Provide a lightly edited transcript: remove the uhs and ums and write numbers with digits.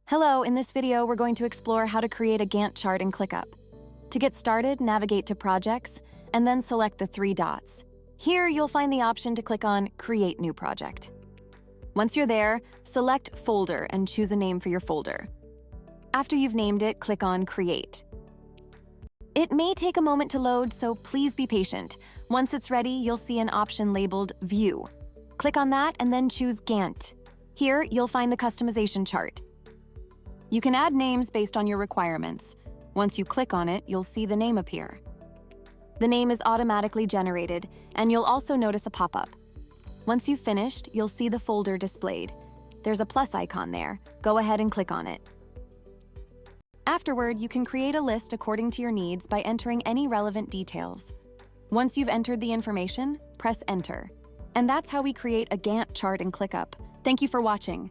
Hello, in this video, we're going to explore how to create a Gantt chart in ClickUp. To get started, navigate to Projects, and then select the three dots. Here, you'll find the option to click on Create New Project. Once you're there, select Folder and choose a name for your folder. After you've named it, click on Create. It may take a moment to load, so please be patient. Once it's ready, you'll see an option labeled View. Click on that and then choose Gantt. Here, you'll find the customization chart. You can add names based on your requirements. Once you click on it, you'll see the name appear. The name is automatically generated, and you'll also notice a pop-up. Once you've finished, you'll see the folder displayed. There's a plus icon there. Go ahead and click on it. Afterward, you can create a list according to your needs by entering any relevant details. Once you've entered the information, press Enter. And that's how we create a Gantt chart in ClickUp. Thank you for watching.